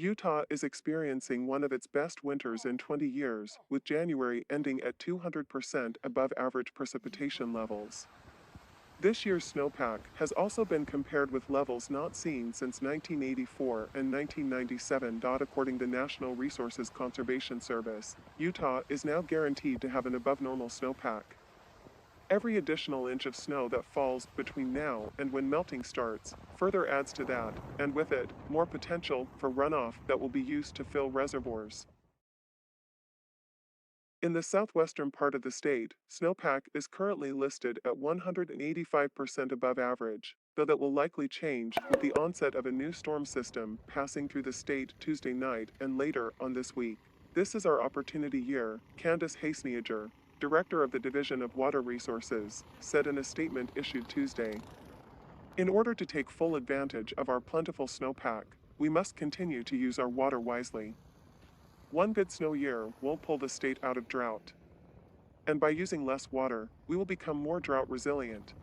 Utah is experiencing one of its best winters in 20 years, with January ending at 200% above average precipitation levels. This year's snowpack has also been compared with levels not seen since 1984 and 1997. According to National Resources Conservation Service, Utah is now guaranteed to have an above normal snowpack. Every additional inch of snow that falls between now and when melting starts further adds to that, and with it, more potential for runoff that will be used to fill reservoirs. In the southwestern part of the state, snowpack is currently listed at 185% above average, though that will likely change with the onset of a new storm system passing through the state Tuesday night and later on this week. This is our opportunity year, Candice Hasenyag, director of the Division of Water Resources, said in a statement issued Tuesday. In order to take full advantage of our plentiful snowpack, we must continue to use our water wisely. One good snow year won't pull the state out of drought. And by using less water, we will become more drought resilient.